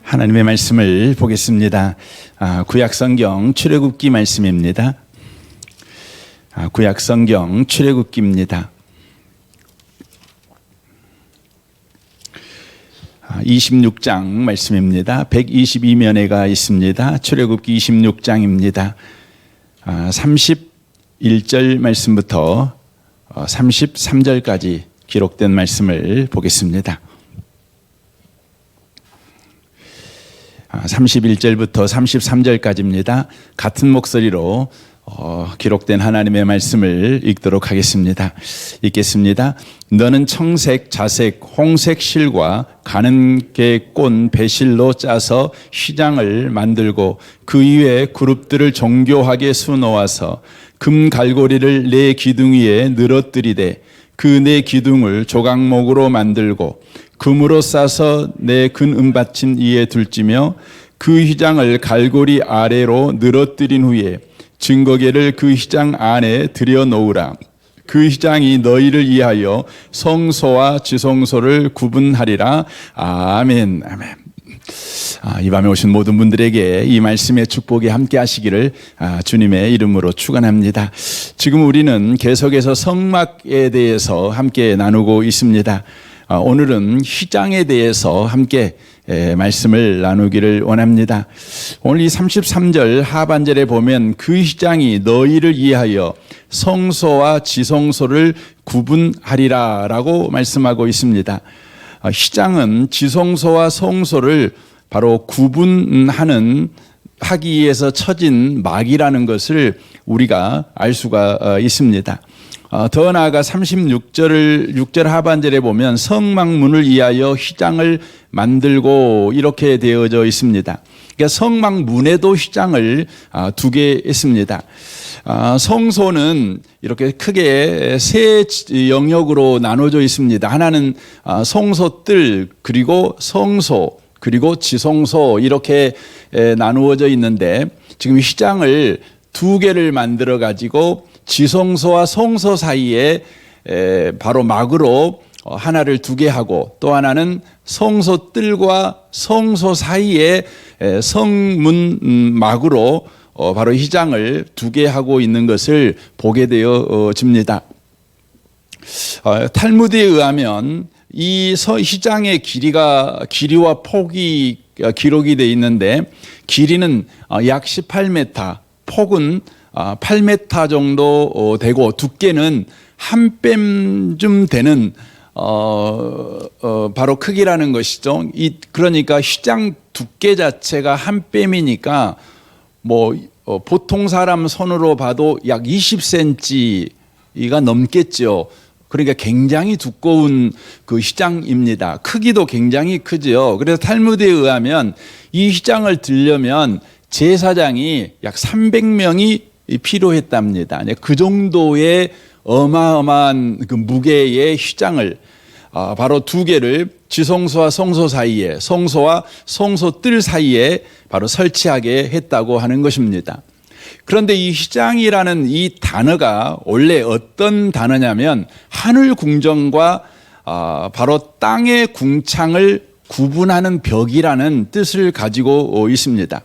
하나님의 말씀을 보겠습니다. 구약성경 출애굽기 말씀입니다. 구약성경 출애굽기입니다. 26장 말씀입니다. 122면에가 있습니다. 출애굽기 26장입니다. 31절 말씀부터 33절까지 기록된 말씀을 보겠습니다. 31절부터 33절까지입니다. 같은 목소리로 기록된 하나님의 말씀을 읽도록 하겠습니다. 읽겠습니다. 너는 청색, 자색, 홍색 실과 가는 게 꼰 배실로 짜서 휘장을 만들고 그 위에 그룹들을 정교하게 수놓아서 금 갈고리를 네 기둥 위에 늘어뜨리되 그 네 기둥을 조각목으로 만들고 금으로 싸서 내 근 은받침 위에 둘지며 그 휘장을 갈고리 아래로 늘어뜨린 후에 증거궤를 그 휘장 안에 들여놓으라. 그 휘장이 너희를 위하여 성소와 지성소를 구분하리라. 아멘. 아멘. 이 밤에 오신 모든 분들에게 이 말씀의 축복이 함께 하시기를 주님의 이름으로 축원합니다. 지금 우리는 계속해서 성막에 대해서 함께 나누고 있습니다. 오늘은 휘장에 대해서 함께 말씀을 나누기를 원합니다. 오늘 이 33절 하반절에 보면 그 휘장이 너희를 위하여 성소와 지성소를 구분하리라 라고 말씀하고 있습니다. 휘장은 지성소와 성소를 바로 구분하기 위해서 쳐진 막이라는 것을 우리가 알 수가 있습니다. 더 나아가 6절 하반절에 보면 성막문을 위하여 휘장을 만들고 이렇게 되어져 있습니다. 그러니까 성막문에도 휘장을 두게 했습니다. 성소는 이렇게 크게 세 영역으로 나눠져 있습니다. 하나는 성소뜰, 그리고 성소, 그리고 지성소 이렇게 나누어져 있는데 지금 휘장을 두 개를 만들어 가지고 지성소와 성소 사이에 바로 막으로 하나를 두게 하고, 또 하나는 성소 뜰과 성소 사이에 성문 막으로 바로 휘장을 두게 하고 있는 것을 보게 되어집니다. 탈무드에 의하면 이 휘장의 길이와 폭이 기록이 되어 있는데, 길이는 약 18m, 폭은 8m 정도 되고 두께는 한 뼘쯤 되는 바로 크기라는 것이죠. 그러니까 휘장 두께 자체가 한 뼘이니까 보통 사람 손으로 봐도 약 20cm가 넘겠죠. 그러니까 굉장히 두꺼운 그 휘장입니다. 크기도 굉장히 크죠. 그래서 탈무드에 의하면 이 휘장을 들려면 제사장이 약 300명이 필요했답니다. 그 정도의 어마어마한 그 무게의 휘장을 바로 두 개를 지성소와 성소 사이에, 성소와 성소 뜰 사이에 바로 설치하게 했다고 하는 것입니다. 그런데 이 휘장이라는 이 단어가 원래 어떤 단어냐면 하늘 궁정과 바로 땅의 궁창을 구분하는 벽이라는 뜻을 가지고 있습니다.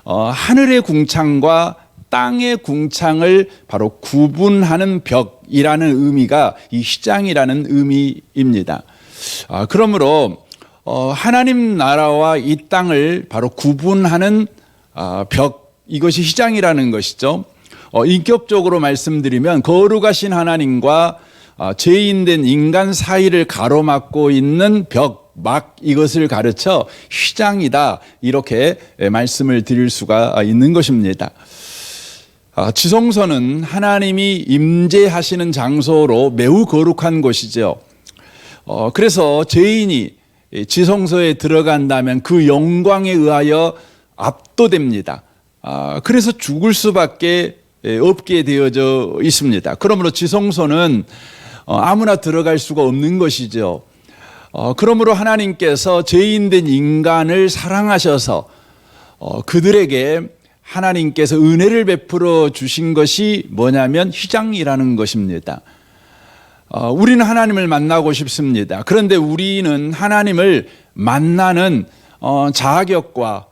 하늘의 궁창과 땅의 궁창을 바로 구분하는 벽이라는 의미가 이 휘장이라는 의미입니다. 그러므로 하나님 나라와 이 땅을 바로 구분하는 벽, 이것이 휘장이라는 것이죠. 인격적으로 말씀드리면 거룩하신 하나님과 죄인된 인간 사이를 가로막고 있는 벽, 막, 이것을 가르쳐 휘장이다, 이렇게 말씀을 드릴 수가 있는 것입니다. 지성소는 하나님이 임재하시는 장소로 매우 거룩한 곳이죠. 그래서 죄인이 지성소에 들어간다면 그 영광에 의하여 압도됩니다. 그래서 죽을 수밖에 없게 되어져 있습니다. 그러므로 지성소는 아무나 들어갈 수가 없는 것이죠. 그러므로 하나님께서 죄인된 인간을 사랑하셔서 그들에게 하나님께서 은혜를 베풀어 주신 것이 뭐냐면 휘장이라는 것입니다. 우리는 하나님을 만나고 싶습니다. 그런데 우리는 하나님을 만나는 자격과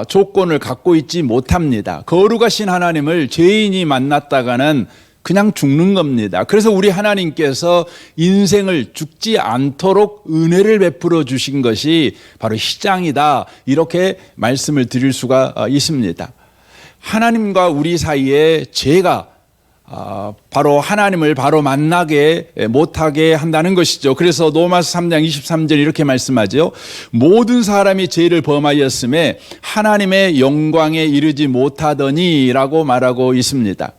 조건을 갖고 있지 못합니다. 거룩하신 하나님을 죄인이 만났다가는 그냥 죽는 겁니다. 그래서 우리 하나님께서 인생을 죽지 않도록 은혜를 베풀어 주신 것이 바로 희장이다. 이렇게 말씀을 드릴 수가 있습니다. 하나님과 우리 사이에 죄가 바로 하나님을 바로 만나게 못하게 한다는 것이죠. 그래서 로마서 3장 23절 이렇게 말씀하죠. 모든 사람이 죄를 범하였음에 하나님의 영광에 이르지 못하더니 라고 말하고 있습니다.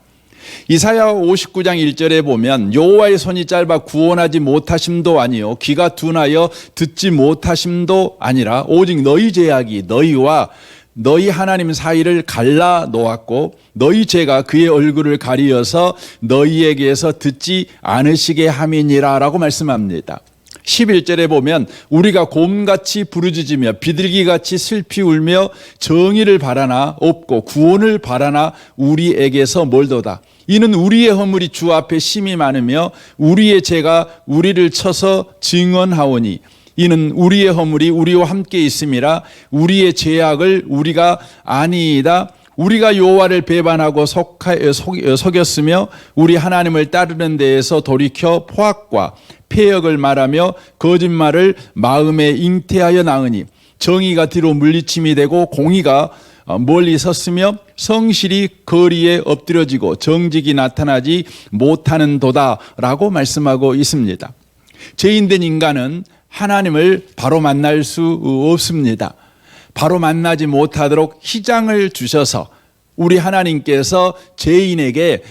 이사야 59장 1절에 보면 여호와의 손이 짧아 구원하지 못하심도 아니요 귀가 둔하여 듣지 못하심도 아니라 오직 너희 죄악이 너희와 너희 하나님 사이를 갈라 놓았고 너희 죄가 그의 얼굴을 가리어서 너희에게서 듣지 않으시게 함이니라 라고 말씀합니다. 11절에 보면 우리가 곰같이 부르짖으며 비둘기같이 슬피 울며 정의를 바라나 없고 구원을 바라나 우리에게서 멀도다. 이는 우리의 허물이 주 앞에 심히 많으며 우리의 죄가 우리를 쳐서 증언하오니 이는 우리의 허물이 우리와 함께 있음이라 우리의 죄악을 우리가 아니이다. 우리가 여호와를 배반하고 속였으며 우리 하나님을 따르는 데에서 돌이켜 포악과 폐역을 말하며 거짓말을 마음에 잉태하여 나으니 정의가 뒤로 물리침이 되고 공의가 멀리 섰으며 성실이 거리에 엎드려지고 정직이 나타나지 못하는 도다라고 말씀하고 있습니다. 죄인된 인간은 하나님을 바로 만날 수 없습니다. 바로 만나지 못하도록 희장을 주셔서 우리 하나님께서 죄인에게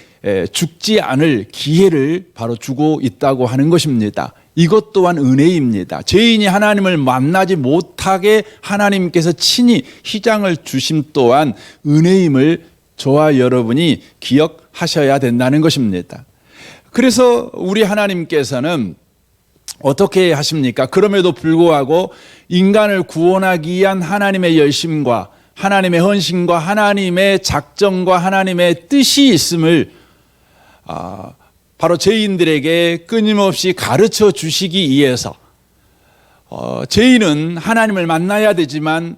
죽지 않을 기회를 바로 주고 있다고 하는 것입니다. 이것 또한 은혜입니다. 죄인이 하나님을 만나지 못하게 하나님께서 친히 희장을 주심 또한 은혜임을 저와 여러분이 기억하셔야 된다는 것입니다. 그래서 우리 하나님께서는 어떻게 하십니까? 그럼에도 불구하고 인간을 구원하기 위한 하나님의 열심과 하나님의 헌신과 하나님의 작정과 하나님의 뜻이 있음을 바로 죄인들에게 끊임없이 가르쳐 주시기 위해서 죄인은 하나님을 만나야 되지만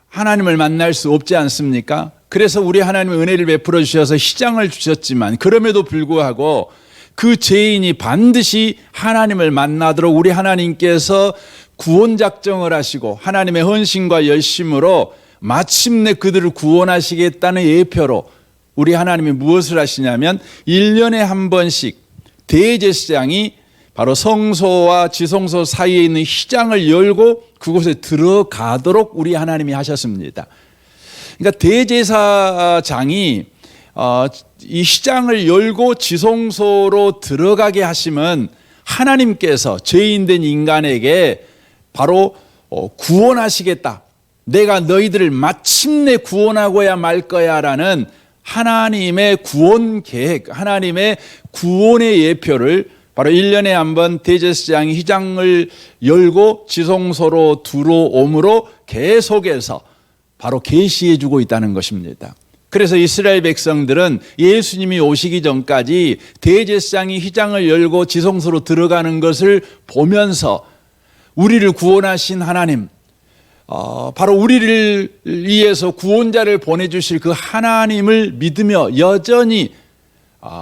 하나님을 만날 수 없지 않습니까? 그래서 우리 하나님의 은혜를 베풀어 주셔서 희장을 주셨지만 그럼에도 불구하고 그 죄인이 반드시 하나님을 만나도록 우리 하나님께서 구원 작정을 하시고 하나님의 헌신과 열심으로 마침내 그들을 구원하시겠다는 예표로 우리 하나님이 무엇을 하시냐면 1년에 한 번씩 대제사장이 바로 성소와 지성소 사이에 있는 휘장을 열고 그곳에 들어가도록 우리 하나님이 하셨습니다. 그러니까 대제사장이 이 휘장을 열고 지성소로 들어가게 하시면 하나님께서 죄인된 인간에게 바로 구원하시겠다. 내가 너희들을 마침내 구원하고야 말 거야 라는 하나님의 구원 계획, 하나님의 구원의 예표를 바로 1년에 한 번 대제사장이 휘장을 열고 지성소로 들어옴으로 계속해서 바로 계시해 주고 있다는 것입니다. 그래서 이스라엘 백성들은 예수님이 오시기 전까지 대제사장이 휘장을 열고 지성소로 들어가는 것을 보면서 우리를 구원하신 하나님, 바로 우리를 위해서 구원자를 보내주실 그 하나님을 믿으며 여전히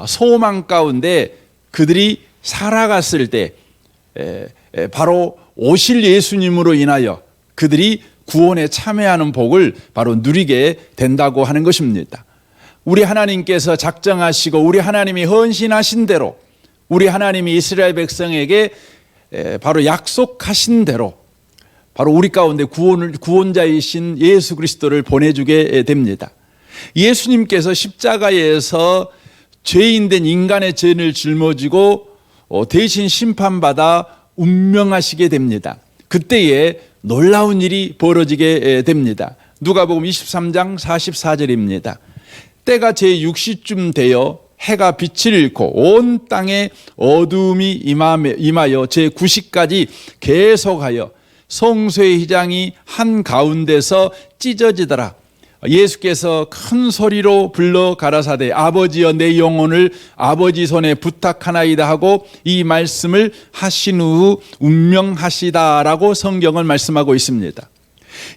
소망 가운데 그들이 살아갔을 때 바로 오실 예수님으로 인하여 그들이 구원에 참여하는 복을 바로 누리게 된다고 하는 것입니다. 우리 하나님께서 작정하시고 우리 하나님이 헌신하신 대로 우리 하나님이 이스라엘 백성에게 바로 약속하신 대로 바로 우리 가운데 구원자이신 예수 그리스도를 보내주게 됩니다. 예수님께서 십자가에서 죄인된 인간의 죄를 짊어지고 대신 심판받아 운명하시게 됩니다. 그때에 놀라운 일이 벌어지게 됩니다. 누가복음 23장 44절입니다. 때가 제6시쯤 되어 해가 빛을 잃고 온 땅에 어두움이 임하여 제9시까지 계속하여 성소의 휘장이 한가운데서 찢어지더라. 예수께서 큰 소리로 불러 가라사대 아버지여 내 영혼을 아버지 손에 부탁하나이다 하고 이 말씀을 하신 후 운명하시다라고 성경을 말씀하고 있습니다.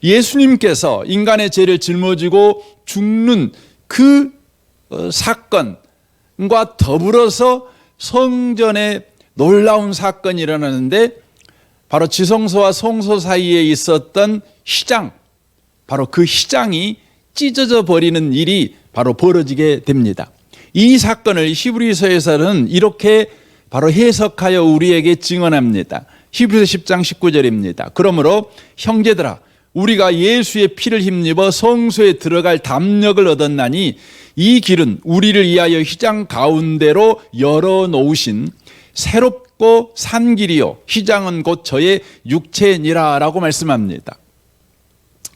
예수님께서 인간의 죄를 짊어지고 죽는 그 사건과 더불어서 성전에 놀라운 사건이 일어나는데, 바로 지성소와 성소 사이에 있었던 휘장, 바로 그 휘장이 찢어져 버리는 일이 바로 벌어지게 됩니다. 이 사건을 히브리서에서는 이렇게 바로 해석하여 우리에게 증언합니다. 히브리서 10장 19절입니다. 그러므로 형제들아, 우리가 예수의 피를 힘입어 성소에 들어갈 담력을 얻었나니 이 길은 우리를 위하여 휘장 가운데로 열어놓으신 새롭고 산 길이요 휘장은 곧 저의 육체니라 라고 말씀합니다.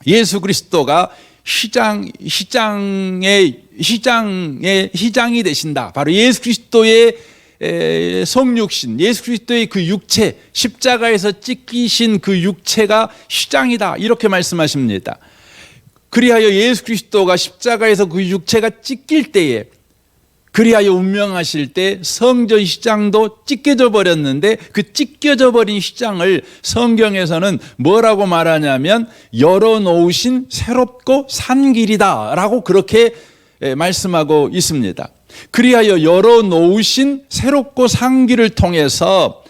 예수 그리스도가 휘장이 되신다. 바로 예수 그리스도의 성육신, 예수 그리스도의 그 육체, 십자가에서 찢기신 그 육체가 휘장이다, 이렇게 말씀하십니다. 그리하여 예수 그리스도가 십자가에서 그 육체가 찢길 때에, 그리하여 운명하실 때 성전 휘장도 찢겨져 버렸는데, 그 찢겨져 버린 휘장을 성경에서는 뭐라고 말하냐면 열어놓으신 새롭고 산 길이다 라고 그렇게 말씀하고 있습니다. 그리하여 열어놓으신 새롭고 산 길을 통해서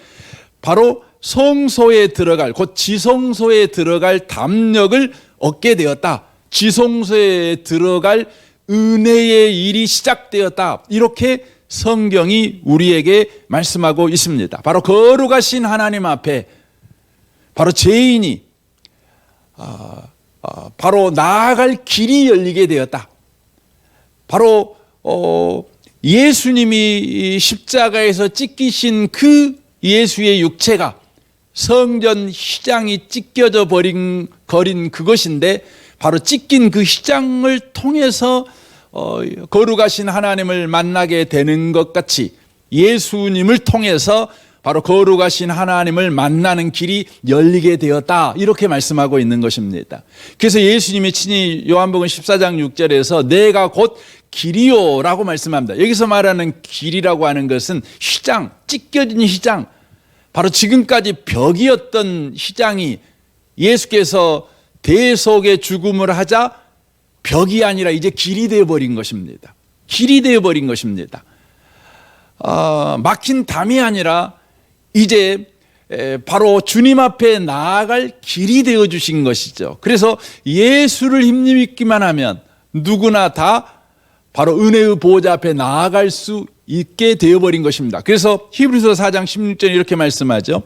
바로 성소에 들어갈, 곧 지성소에 들어갈 담력을 얻게 되었다. 지성소에 들어갈 은혜의 일이 시작되었다. 이렇게 성경이 우리에게 말씀하고 있습니다. 바로 거룩하신 하나님 앞에 바로 죄인이 바로 나아갈 길이 열리게 되었다. 바로 예수님이 십자가에서 찢기신 그 예수의 육체가 성전 휘장이 찢겨져 버린 그것인데, 바로 찢긴 그 휘장을 통해서 거룩하신 하나님을 만나게 되는 것 같이 예수님을 통해서 바로 거룩하신 하나님을 만나는 길이 열리게 되었다, 이렇게 말씀하고 있는 것입니다. 그래서 예수님이 친히 요한복음 14장 6절에서 내가 곧 길이요 라고 말씀합니다. 여기서 말하는 길이라고 하는 것은 휘장, 찢겨진 휘장, 바로 지금까지 벽이었던 휘장이 예수께서 대속의 죽음을 하자 벽이 아니라 이제 길이 되어버린 것입니다. 길이 되어버린 것입니다. 막힌 담이 아니라 이제 바로 주님 앞에 나아갈 길이 되어주신 것이죠. 그래서 예수를 힘입기만 하면 누구나 다 바로 은혜의 보호자 앞에 나아갈 수 있게 되어버린 것입니다. 그래서 히브리서 4장 16절에 이렇게 말씀하죠.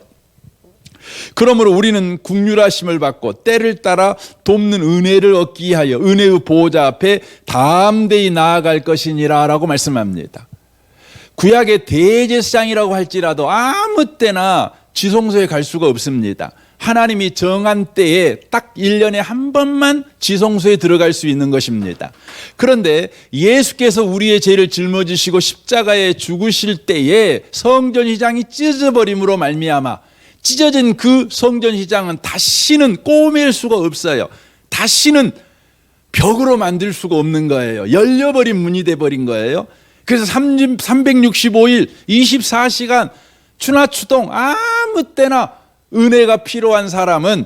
그러므로 우리는 긍휼하심을 받고 때를 따라 돕는 은혜를 얻기 위하여 은혜의 보호자 앞에 담대히 나아갈 것이니라 라고 말씀합니다. 구약의 대제사장이라고 할지라도 아무 때나 지성소에 갈 수가 없습니다. 하나님이 정한 때에 딱 1년에 한 번만 지성소에 들어갈 수 있는 것입니다. 그런데 예수께서 우리의 죄를 짊어지시고 십자가에 죽으실 때에 성전 휘장이 찢어져 버림으로 말미암아 찢어진 그 성전 휘장은 다시는 꼬맬 수가 없어요. 다시는 벽으로 만들 수가 없는 거예요. 열려버린 문이 돼버린 거예요. 그래서 365일 24시간 추나추동 아무 때나 은혜가 필요한 사람은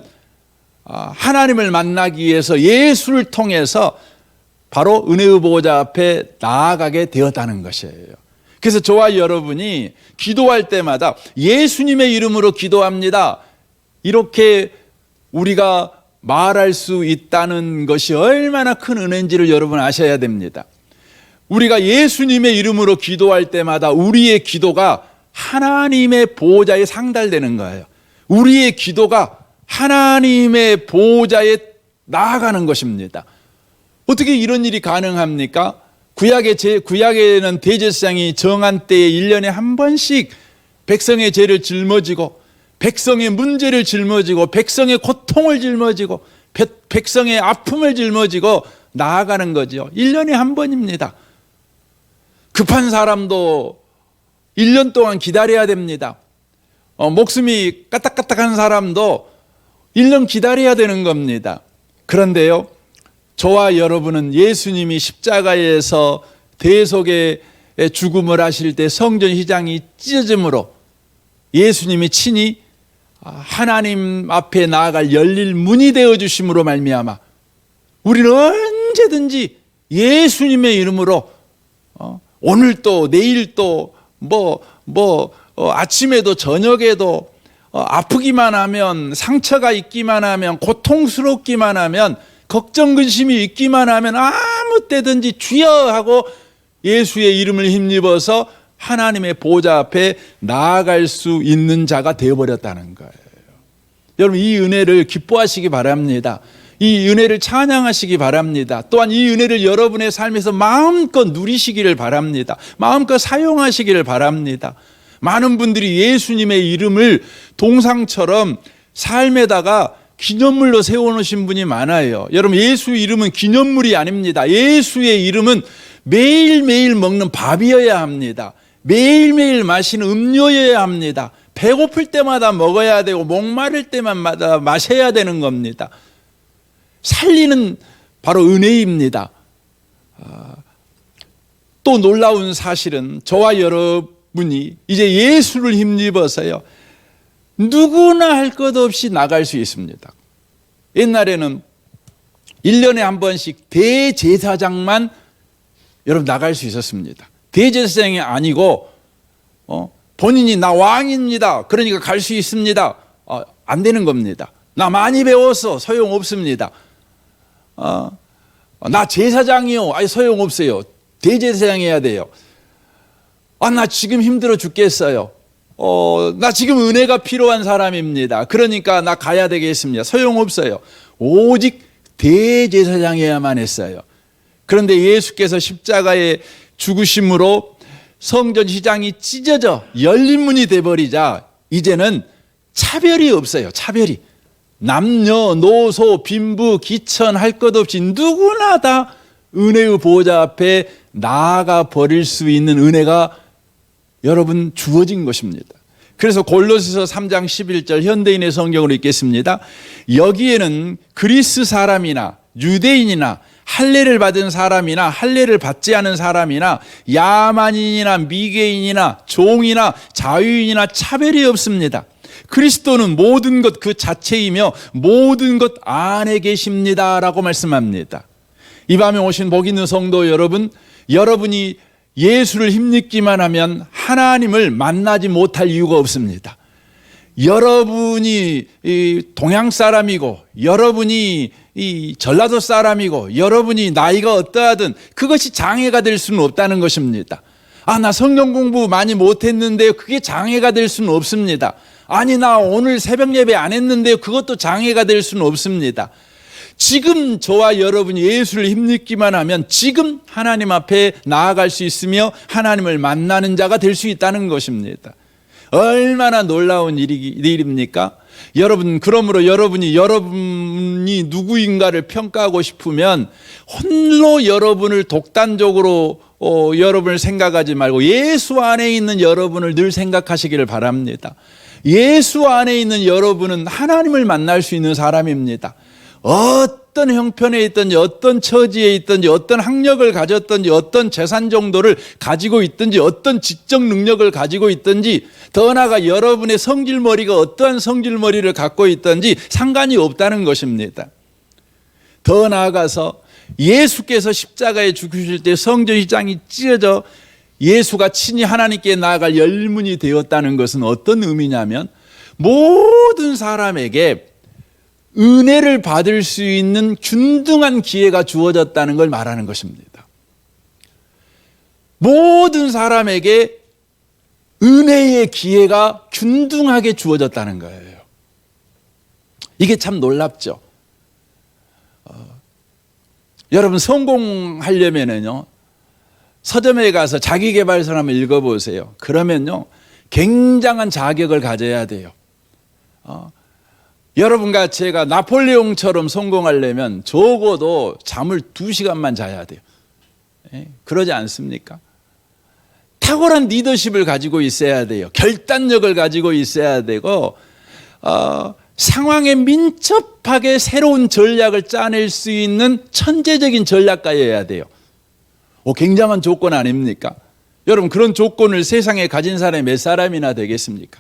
하나님을 만나기 위해서 예수를 통해서 바로 은혜의 보호자 앞에 나아가게 되었다는 것이에요. 그래서 저와 여러분이 기도할 때마다 예수님의 이름으로 기도합니다, 이렇게 우리가 말할 수 있다는 것이 얼마나 큰 은혜인지를 여러분 아셔야 됩니다. 우리가 예수님의 이름으로 기도할 때마다 우리의 기도가 하나님의 보호자에 상달되는 거예요. 우리의 기도가 하나님의 보호자에 나아가는 것입니다. 어떻게 이런 일이 가능합니까? 구약에는 대제사장이 정한 때에 1년에 한 번씩 백성의 죄를 짊어지고 백성의 문제를 짊어지고 백성의 고통을 짊어지고 백성의 아픔을 짊어지고 나아가는 거죠. 1년에 한 번입니다. 급한 사람도 1년 동안 기다려야 됩니다. 목숨이 까딱까딱한 사람도 1년 기다려야 되는 겁니다. 그런데요, 저와 여러분은 예수님이 십자가에서 대속의 죽음을 하실 때 성전 휘장이 찢어짐으로 예수님이 친히 하나님 앞에 나아갈 열릴 문이 되어 주심으로 말미암아 우리는 언제든지 예수님의 이름으로 오늘 또 내일 또 아침에도 저녁에도 아프기만 하면, 상처가 있기만 하면, 고통스럽기만 하면, 걱정 근심이 있기만 하면 아무 때든지 주여 하고 예수의 이름을 힘입어서 하나님의 보좌 앞에 나아갈 수 있는 자가 되어버렸다는 거예요. 여러분, 이 은혜를 기뻐하시기 바랍니다. 이 은혜를 찬양하시기 바랍니다. 또한 이 은혜를 여러분의 삶에서 마음껏 누리시기를 바랍니다. 마음껏 사용하시기를 바랍니다. 많은 분들이 예수님의 이름을 동상처럼 삶에다가 기념물로 세워놓으신 분이 많아요. 여러분, 예수 이름은 기념물이 아닙니다. 예수의 이름은 매일매일 먹는 밥이어야 합니다. 매일매일 마시는 음료여야 합니다. 배고플 때마다 먹어야 되고 목마를 때마다 마셔야 되는 겁니다. 살리는 바로 은혜입니다. 또 놀라운 사실은 저와 여러분이 이제 예수를 힘입어서요, 누구나 할 것 없이 나갈 수 있습니다. 옛날에는 1년에 한 번씩 대제사장만 여러분 나갈 수 있었습니다. 대제사장이 아니고 본인이 나 왕입니다, 그러니까 갈 수 있습니다, 안 되는 겁니다. 나 많이 배웠어, 소용없습니다. 나 제사장이요, 아니 소용없어요. 대제사장 해야 돼요. 나 지금 힘들어 죽겠어요. 나 지금 은혜가 필요한 사람입니다. 그러니까 나 가야 되겠습니다. 소용없어요. 오직 대제사장해야만 했어요. 그런데 예수께서 십자가에 죽으심으로 성전 휘장이 찢어져 열린 문이 돼버리자 이제는 차별이 없어요. 차별이. 남녀노소 빈부 기천 할 것 없이 누구나 다 은혜의 보좌 앞에 나아가 버릴 수 있는 은혜가 여러분 주어진 것입니다. 그래서 골로새서 3장 11절 현대인의 성경으로 읽겠습니다. 여기에는 그리스 사람이나 유대인이나 할례를 받은 사람이나 할례를 받지 않은 사람이나 야만인이나 미개인이나 종이나 자유인이나 차별이 없습니다. 그리스도는 모든 것 그 자체이며 모든 것 안에 계십니다 라고 말씀합니다. 이 밤에 오신 복 있는 성도 여러분, 여러분이 예수를 힘입기만 하면 하나님을 만나지 못할 이유가 없습니다. 여러분이 동양 사람이고 여러분이 전라도 사람이고 여러분이 나이가 어떠하든 그것이 장애가 될 수는 없다는 것입니다. 나 성경 공부 많이 못했는데요, 그게 장애가 될 수는 없습니다. 아니, 나 오늘 새벽 예배 안 했는데요, 그것도 장애가 될 수는 없습니다. 지금 저와 여러분이 예수를 힘입기만 하면 지금 하나님 앞에 나아갈 수 있으며 하나님을 만나는 자가 될 수 있다는 것입니다. 얼마나 놀라운 일입니까? 여러분, 그러므로 여러분이 누구인가를 평가하고 싶으면 홀로 여러분을 독단적으로 여러분을 생각하지 말고 예수 안에 있는 여러분을 늘 생각하시기를 바랍니다. 예수 안에 있는 여러분은 하나님을 만날 수 있는 사람입니다. 어떤 형편에 있든지 어떤 처지에 있든지 어떤 학력을 가졌든지 어떤 재산 정도를 가지고 있든지 어떤 지적 능력을 가지고 있든지 더 나아가 여러분의 성질머리가 어떠한 성질머리를 갖고 있든지 상관이 없다는 것입니다. 더 나아가서 예수께서 십자가에 죽으실 때 성전 휘장이 찢어져 예수가 친히 하나님께 나아갈 열문이 되었다는 것은 어떤 의미냐면 모든 사람에게 은혜를 받을 수 있는 균등한 기회가 주어졌다는 걸 말하는 것입니다. 모든 사람에게 은혜의 기회가 균등하게 주어졌다는 거예요. 이게 참 놀랍죠. 여러분, 성공하려면요, 서점에 가서 자기계발서 한번 읽어보세요. 그러면요, 굉장한 자격을 가져야 돼요. 여러분과 제가 나폴레옹처럼 성공하려면 적어도 잠을 2시간만 자야 돼요. 그러지 않습니까? 탁월한 리더십을 가지고 있어야 돼요. 결단력을 가지고 있어야 되고 상황에 민첩하게 새로운 전략을 짜낼 수 있는 천재적인 전략가여야 돼요. 굉장한 조건 아닙니까? 여러분, 그런 조건을 세상에 가진 사람이 몇 사람이나 되겠습니까?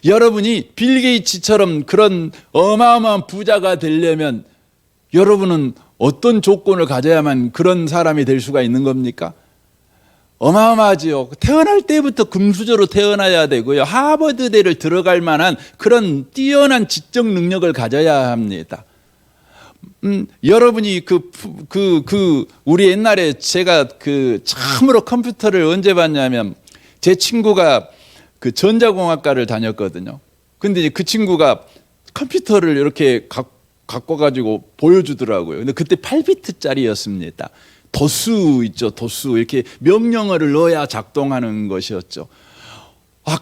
여러분이 빌 게이츠처럼 그런 어마어마한 부자가 되려면 여러분은 어떤 조건을 가져야만 그런 사람이 될 수가 있는 겁니까? 어마어마하지요. 태어날 때부터 금수저로 태어나야 되고요. 하버드대를 들어갈 만한 그런 뛰어난 지적 능력을 가져야 합니다. 여러분이 우리 옛날에 제가 참으로 컴퓨터를 언제 봤냐면 제 친구가 전자공학과를 다녔거든요. 근데 이제 그 친구가 컴퓨터를 이렇게 갖고 가지고 보여주더라고요. 근데 그때 8비트짜리였습니다. 도수 있죠, 도수. 이렇게 명령어를 넣어야 작동하는 것이었죠.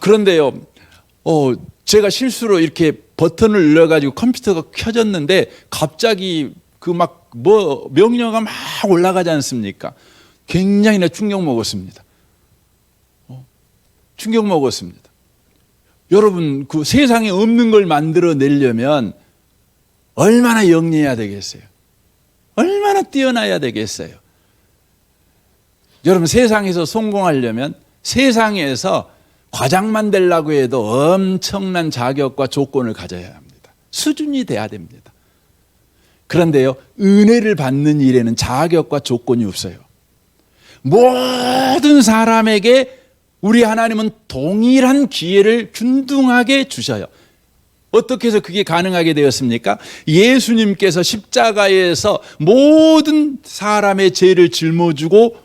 그런데요, 제가 실수로 이렇게 버튼을 눌러가지고 컴퓨터가 켜졌는데 갑자기 명령어가 막 올라가지 않습니까? 굉장히 충격 먹었습니다. 충격 먹었습니다. 여러분, 세상에 없는 걸 만들어내려면 얼마나 영리해야 되겠어요? 얼마나 뛰어나야 되겠어요? 여러분, 세상에서 성공하려면 세상에서 과장만 되려고 해도 엄청난 자격과 조건을 가져야 합니다. 수준이 돼야 됩니다. 그런데요, 은혜를 받는 일에는 자격과 조건이 없어요. 모든 사람에게 우리 하나님은 동일한 기회를 균등하게 주셔요. 어떻게 해서 그게 가능하게 되었습니까? 예수님께서 십자가에서 모든 사람의 죄를 짊어지고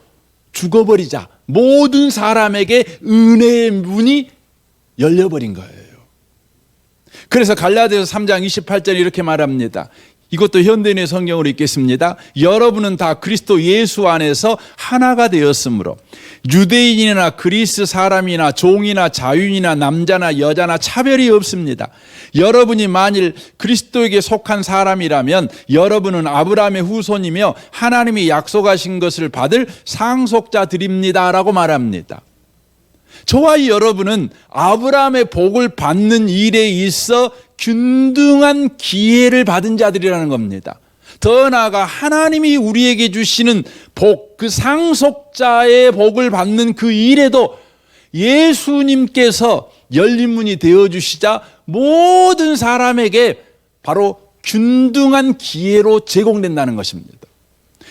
죽어버리자 모든 사람에게 은혜의 문이 열려버린 거예요. 그래서 갈라디아서 3장 28절에 이렇게 말합니다. 이것도 현대인의 성경으로 읽겠습니다. 여러분은 다 그리스도 예수 안에서 하나가 되었으므로 유대인이나 그리스 사람이나 종이나 자유인이나 남자나 여자나 차별이 없습니다. 여러분이 만일 그리스도에게 속한 사람이라면 여러분은 아브라함의 후손이며 하나님이 약속하신 것을 받을 상속자들입니다라고 말합니다. 저와 여러분은 아브라함의 복을 받는 일에 있어 균등한 기회를 받은 자들이라는 겁니다. 더 나아가 하나님이 우리에게 주시는 복, 그 상속자의 복을 받는 그 일에도 예수님께서 열린 문이 되어주시자 모든 사람에게 바로 균등한 기회로 제공된다는 것입니다.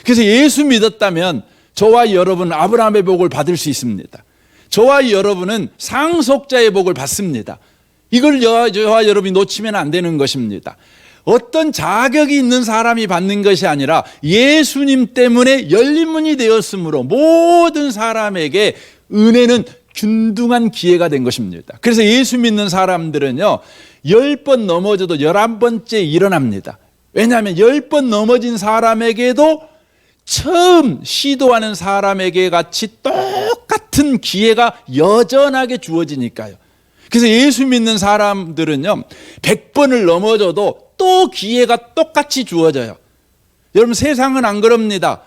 그래서 예수 믿었다면 저와 여러분은 아브라함의 복을 받을 수 있습니다. 저와 여러분은 상속자의 복을 받습니다. 이걸 저와 여러분이 놓치면 안 되는 것입니다. 어떤 자격이 있는 사람이 받는 것이 아니라 예수님 때문에 열린 문이 되었으므로 모든 사람에게 은혜는 균등한 기회가 된 것입니다. 그래서 예수 믿는 사람들은요, 10번 넘어져도 11번째 일어납니다. 왜냐하면 10번 넘어진 사람에게도 처음 시도하는 사람에게 같이 똑같은 기회가 여전하게 주어지니까요. 그래서 예수 믿는 사람들은요, 100번을 넘어져도 또 기회가 똑같이 주어져요. 여러분, 세상은 안 그럽니다.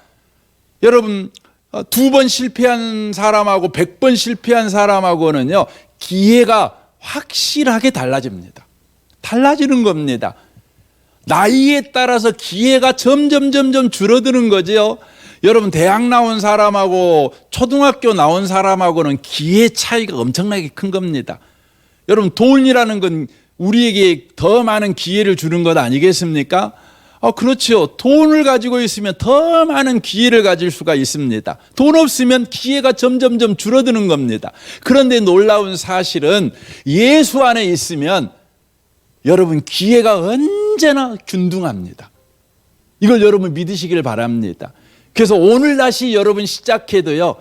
여러분, 2번 실패한 사람하고 100번 실패한 사람하고는요, 기회가 확실하게 달라집니다. 달라지는 겁니다. 나이에 따라서 기회가 점점 줄어드는 거죠. 여러분, 대학 나온 사람하고 초등학교 나온 사람하고는 기회 차이가 엄청나게 큰 겁니다. 여러분, 돈이라는 건 우리에게 더 많은 기회를 주는 것 아니겠습니까? 그렇죠. 돈을 가지고 있으면 더 많은 기회를 가질 수가 있습니다. 돈 없으면 기회가 점점 줄어드는 겁니다. 그런데 놀라운 사실은 예수 안에 있으면 여러분, 기회가 언제나 균등합니다. 이걸 여러분 믿으시길 바랍니다. 그래서 오늘 다시 여러분 시작해도요,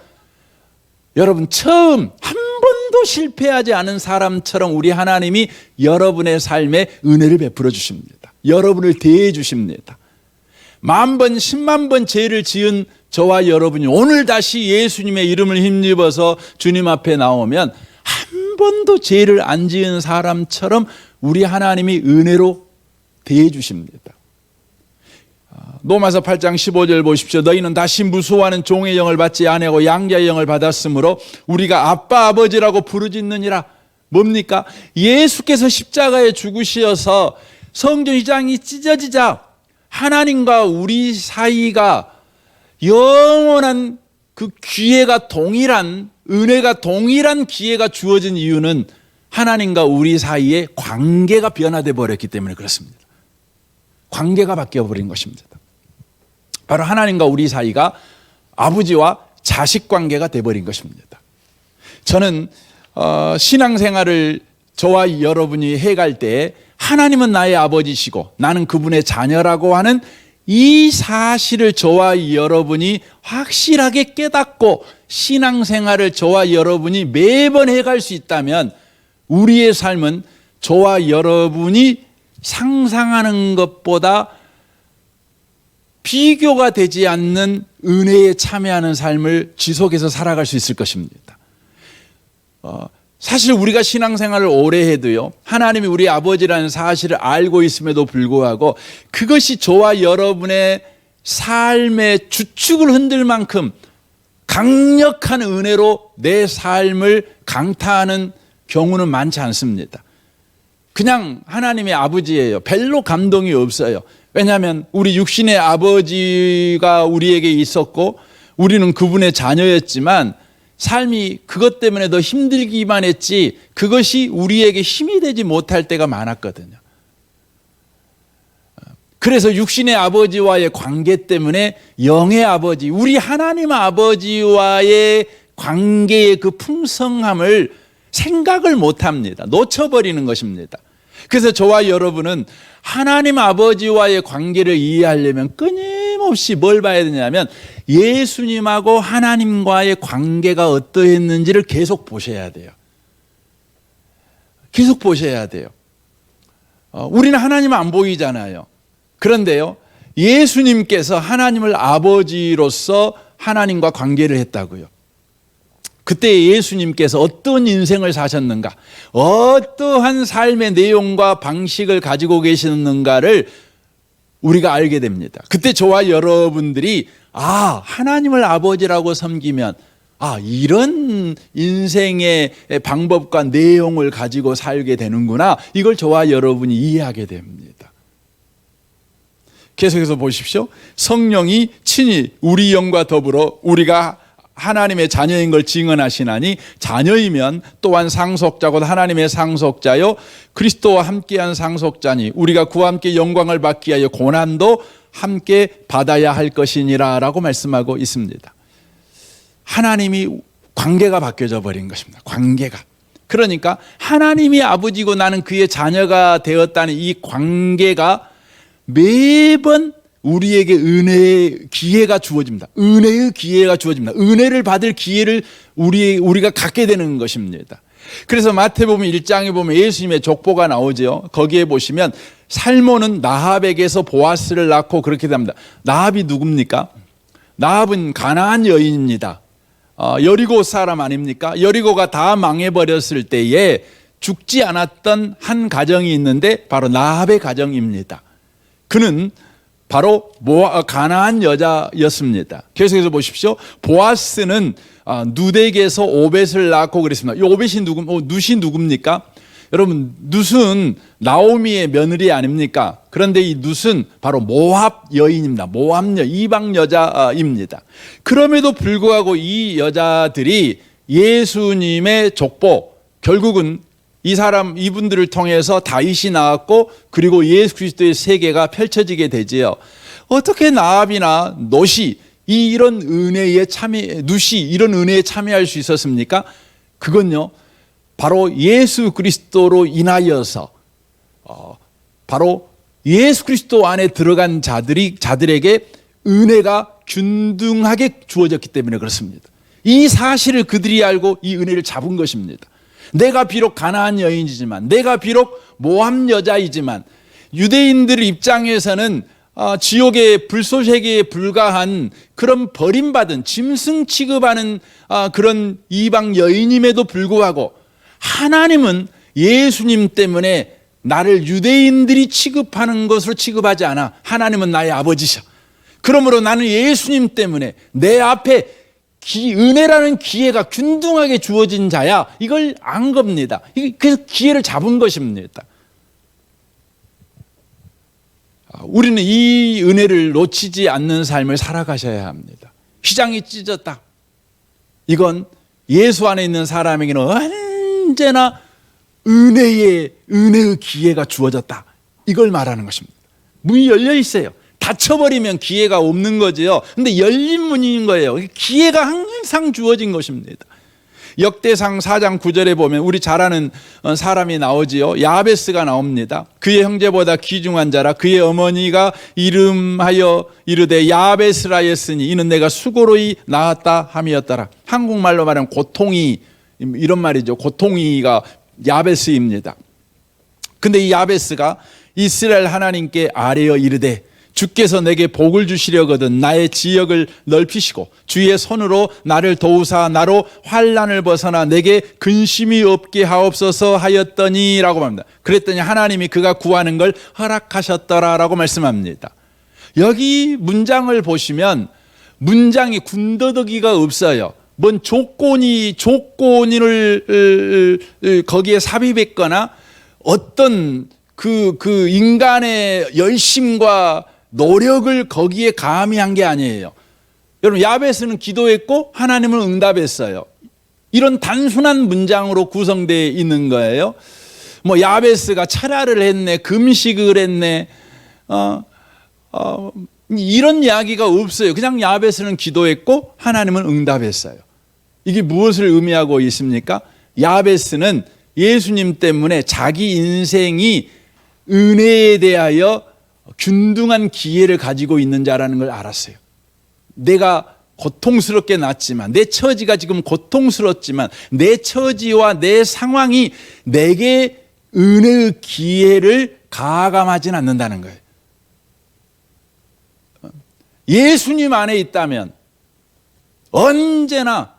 여러분 처음 한 번도 실패하지 않은 사람처럼 우리 하나님이 여러분의 삶에 은혜를 베풀어 주십니다. 여러분을 대해 주십니다. 10,000번, 100,000번 죄를 지은 저와 여러분이 오늘 다시 예수님의 이름을 힘입어서 주님 앞에 나오면 한 번도 죄를 안 지은 사람처럼 우리 하나님이 은혜로 대해 주십니다. 로마서 8장 15절 보십시오. 너희는 다시 무수하는 종의 영을 받지 아니하고 양자의 영을 받았으므로 우리가 아빠 아버지라고 부르짖느니라. 뭡니까? 예수께서 십자가에 죽으셔서 성전휘장이 찢어지자 하나님과 우리 사이가 영원한 그 기회가 동일한, 은혜가 동일한 기회가 주어진 이유는 하나님과 우리 사이의 관계가 변화되어 버렸기 때문에 그렇습니다. 관계가 바뀌어 버린 것입니다. 바로 하나님과 우리 사이가 아버지와 자식 관계가 되어버린 것입니다. 저는 신앙생활을 저와 여러분이 해갈 때 하나님은 나의 아버지시고 나는 그분의 자녀라고 하는 이 사실을 저와 여러분이 확실하게 깨닫고 신앙생활을 저와 여러분이 매번 해갈 수 있다면 우리의 삶은 저와 여러분이 상상하는 것보다 비교가 되지 않는 은혜에 참여하는 삶을 지속해서 살아갈 수 있을 것입니다. 사실 우리가 신앙생활을 오래 해도요, 하나님이 우리 아버지라는 사실을 알고 있음에도 불구하고 그것이 저와 여러분의 삶의 주축을 흔들 만큼 강력한 은혜로 내 삶을 강타하는 경우는 많지 않습니다. 그냥 하나님의 아버지예요. 별로 감동이 없어요. 왜냐하면 우리 육신의 아버지가 우리에게 있었고 우리는 그분의 자녀였지만 삶이 그것 때문에 더 힘들기만 했지 그것이 우리에게 힘이 되지 못할 때가 많았거든요. 그래서 육신의 아버지와의 관계 때문에 영의 아버지, 우리 하나님 아버지와의 관계의 그 풍성함을 생각을 못합니다. 놓쳐버리는 것입니다. 그래서 저와 여러분은 하나님 아버지와의 관계를 이해하려면 끊임없이 뭘 봐야 되냐면 예수님하고 하나님과의 관계가 어떠했는지를 계속 보셔야 돼요. 계속 보셔야 돼요. 우리는 하나님 안 보이잖아요. 그런데요, 예수님께서 하나님을 아버지로서 하나님과 관계를 했다고요. 그때 예수님께서 어떤 인생을 사셨는가, 어떠한 삶의 내용과 방식을 가지고 계시는가를 우리가 알게 됩니다. 그때 저와 여러분들이 하나님을 아버지라고 섬기면 이런 인생의 방법과 내용을 가지고 살게 되는구나, 이걸 저와 여러분이 이해하게 됩니다. 계속해서 보십시오. 성령이 친히 우리 영과 더불어 우리가 하나님의 자녀인 걸 증언하시나니 자녀이면 또한 상속자고 하나님의 상속자요 그리스도와 함께한 상속자니 우리가 그와 함께 영광을 받기 위하여 고난도 함께 받아야 할 것이니라 라고 말씀하고 있습니다. 하나님이 관계가 바뀌어져 버린 것입니다. 관계가. 그러니까 하나님이 아버지고 나는 그의 자녀가 되었다는 이 관계가 매번 우리에게 은혜의 기회가 주어집니다. 은혜의 기회가 주어집니다. 은혜를 받을 기회를 우리가 갖게 되는 것입니다. 그래서 마태복음 1장에 보면 예수님의 족보가 나오죠. 거기에 보시면 살모는 나합에게서 보아스를 낳고 그렇게 됩니다. 나합이 누굽니까? 나합은 가나안 여인입니다. 여리고 사람 아닙니까? 여리고가 다 망해버렸을 때에 죽지 않았던 한 가정이 있는데 바로 나합의 가정입니다. 그는 바로 가나안 여자였습니다. 계속해서 보십시오. 보아스는 누덱에서 오벳을 낳고 그랬습니다. 이 오벳이 룻이 누굽니까? 여러분, 룻은 나오미의 며느리 아닙니까? 그런데 이 룻은 바로 모압 여인입니다. 모압 이방 여자입니다. 그럼에도 불구하고 이 여자들이 예수님의 족보, 결국은 이분들을 통해서 다윗이 나왔고 그리고 예수 그리스도의 세계가 펼쳐지게 되지요. 어떻게 나합이나 롯이 이런 은혜에 참여할 수 있었습니까? 그건요, 바로 예수 그리스도로 인하여서 바로 예수 그리스도 안에 들어간 자들에게 은혜가 균등하게 주어졌기 때문에 그렇습니다. 이 사실을 그들이 알고 이 은혜를 잡은 것입니다. 내가 비록 가나안 여인이지만, 내가 비록 모함 여자이지만, 유대인들 입장에서는 지옥의 불쏘시개에 불과한 그런 버림받은 짐승 취급하는 그런 이방 여인임에도 불구하고 하나님은 예수님 때문에 나를 유대인들이 취급하는 것으로 취급하지 않아. 하나님은 나의 아버지셔. 그러므로 나는 예수님 때문에 내 앞에 은혜라는 기회가 균등하게 주어진 자야. 이걸 안 겁니다. 그래서 기회를 잡은 것입니다. 우리는 이 은혜를 놓치지 않는 삶을 살아가셔야 합니다. 휘장이 찢었다. 이건 예수 안에 있는 사람에게는 언제나 은혜의 기회가 주어졌다. 이걸 말하는 것입니다. 문이 열려 있어요. 닫혀버리면 기회가 없는 거지요. 근데 열린 문인 거예요. 기회가 항상 주어진 것입니다. 역대상 4장 9절에 보면 우리 잘 아는 사람이 나오지요. 야베스가 나옵니다. 그의 형제보다 귀중한 자라. 그의 어머니가 이름하여 이르되 야베스라 했으니 이는 내가 수고로이 낳았다 함이었더라. 한국말로 말하면 고통이, 이런 말이죠. 고통이가 야베스입니다. 근데 이 야베스가 이스라엘 하나님께 아뢰어 이르되 주께서 내게 복을 주시려거든 나의 지역을 넓히시고 주의 손으로 나를 도우사 나로 환난을 벗어나 내게 근심이 없게 하옵소서 하였더니 라고 합니다. 그랬더니 하나님이 그가 구하는 걸 허락하셨더라라고 말씀합니다. 여기 문장을 보시면 문장이 군더더기가 없어요. 뭔 조건을 거기에 삽입했거나 어떤 그 인간의 열심과 노력을 거기에 가미한 게 아니에요. 여러분, 야베스는 기도했고 하나님은 응답했어요. 이런 단순한 문장으로 구성되어 있는 거예요. 뭐 야베스가 철야를 했네, 금식을 했네, 이런 이야기가 없어요. 그냥 야베스는 기도했고 하나님은 응답했어요. 이게 무엇을 의미하고 있습니까? 야베스는 예수님 때문에 자기 인생이 은혜에 대하여 균등한 기회를 가지고 있는 자라는 걸 알았어요. 내가 고통스럽게 났지만, 내 처지가 지금 고통스럽지만 내 처지와 내 상황이 내게 은혜의 기회를 가감하진 않는다는 거예요. 예수님 안에 있다면 언제나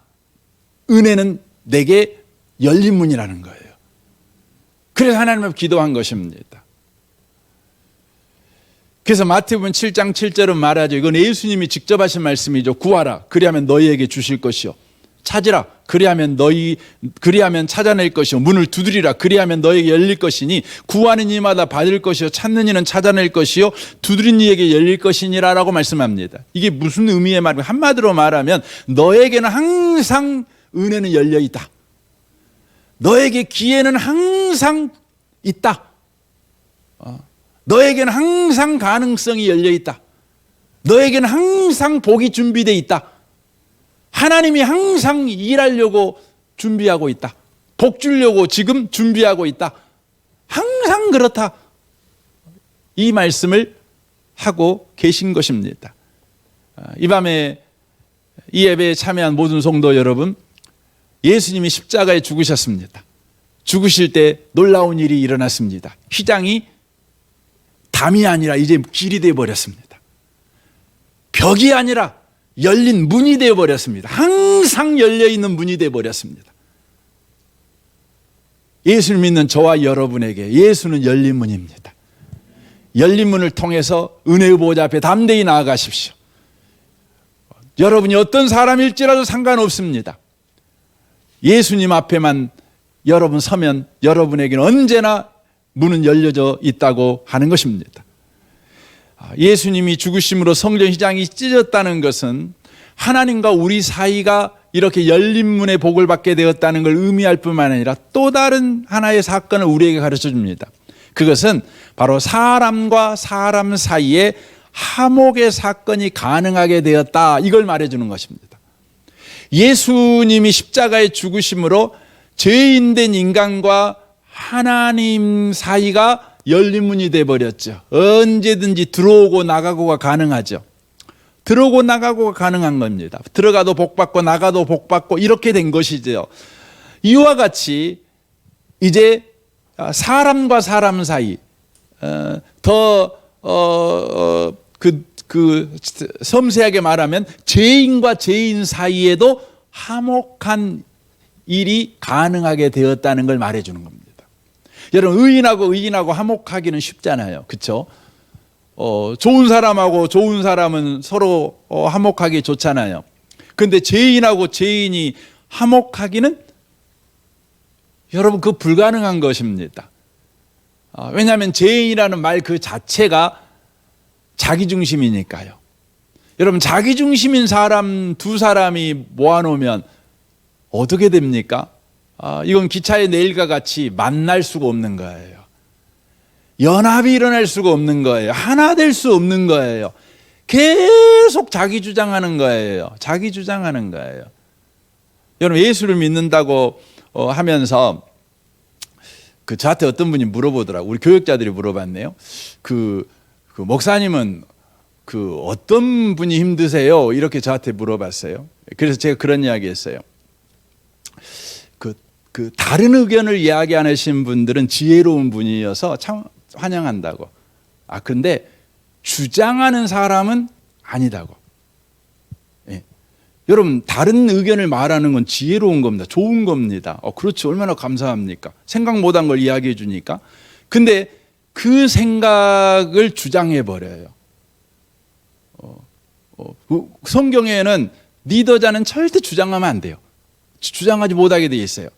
은혜는 내게 열린 문이라는 거예요. 그래서 하나님 앞에 기도한 것입니다. 그래서 마태복음 7장 7절은 말하죠. 이건 예수님이 직접 하신 말씀이죠. 구하라 그리하면 너희에게 주실 것이요, 찾으라 그리하면 찾아낼 것이요, 문을 두드리라 그리하면 너희에게 열릴 것이니 구하는 이마다 받을 것이요, 찾는 이는 찾아낼 것이요, 두드리는 이에게 열릴 것이니라 라고 말씀합니다. 이게 무슨 의미의 말인가? 한마디로 말하면 너에게는 항상 은혜는 열려 있다. 너에게 기회는 항상 있다. 너에게는 항상 가능성이 열려 있다. 너에게는 항상 복이 준비되어 있다. 하나님이 항상 일하려고 준비하고 있다. 복 주려고 지금 준비하고 있다. 항상 그렇다. 이 말씀을 하고 계신 것입니다. 이 밤에 이 예배에 참여한 모든 성도 여러분, 예수님이 십자가에 죽으셨습니다. 죽으실 때 놀라운 일이 일어났습니다. 휘장이 담이 아니라 이제 길이 되어 버렸습니다. 벽이 아니라 열린 문이 되어 버렸습니다. 항상 열려 있는 문이 되어 버렸습니다. 예수를 믿는 저와 여러분에게 예수는 열린 문입니다. 열린 문을 통해서 은혜의 보좌 앞에 담대히 나아가십시오. 여러분이 어떤 사람일지라도 상관없습니다. 예수님 앞에만 여러분 서면 여러분에게는 언제나 문은 열려져 있다고 하는 것입니다. 예수님이 죽으심으로 성전 휘장이 찢어졌다는 것은 하나님과 우리 사이가 이렇게 열린 문의 복을 받게 되었다는 걸 의미할 뿐만 아니라 또 다른 하나의 사건을 우리에게 가르쳐 줍니다. 그것은 바로 사람과 사람 사이에 화목의 사건이 가능하게 되었다, 이걸 말해주는 것입니다. 예수님이 십자가에 죽으심으로 죄인된 인간과 하나님 사이가 열린 문이 되어버렸죠. 언제든지 들어오고 나가고가 가능하죠. 들어오고 나가고가 가능한 겁니다. 들어가도 복받고 나가도 복받고 이렇게 된 것이죠. 이와 같이 이제 사람과 사람 사이, 섬세하게 말하면 죄인과 죄인 사이에도 화목한 일이 가능하게 되었다는 걸 말해주는 겁니다. 여러분, 의인하고 화목하기는 쉽잖아요. 그렇죠? 좋은 사람하고 좋은 사람은 서로 화목하기 좋잖아요. 그런데 죄인하고 죄인이 화목하기는 여러분 그 불가능한 것입니다. 왜냐하면 죄인이라는 말 그 자체가 자기중심이니까요. 여러분, 자기중심인 사람 두 사람이 모아놓으면 어떻게 됩니까? 이건 기차의 내일과 같이 만날 수가 없는 거예요. 연합이 일어날 수가 없는 거예요. 하나 될 수 없는 거예요. 계속 자기 주장하는 거예요. 자기 주장하는 거예요. 여러분, 예수를 믿는다고 하면서 저한테 어떤 분이 물어보더라고요. 우리 교역자들이 물어봤네요. 그 목사님은 어떤 분이 힘드세요? 이렇게 저한테 물어봤어요. 그래서 제가 그런 이야기 했어요. 다른 의견을 이야기 안 하신 분들은 지혜로운 분이어서 참 환영한다고. 근데 주장하는 사람은 아니다고. 예. 여러분, 다른 의견을 말하는 건 지혜로운 겁니다. 좋은 겁니다. 그렇지. 얼마나 감사합니까? 생각 못한 걸 이야기해 주니까. 근데 그 생각을 주장해 버려요. 성경에는 리더자는 절대 주장하면 안 돼요. 주장하지 못하게 돼 있어요.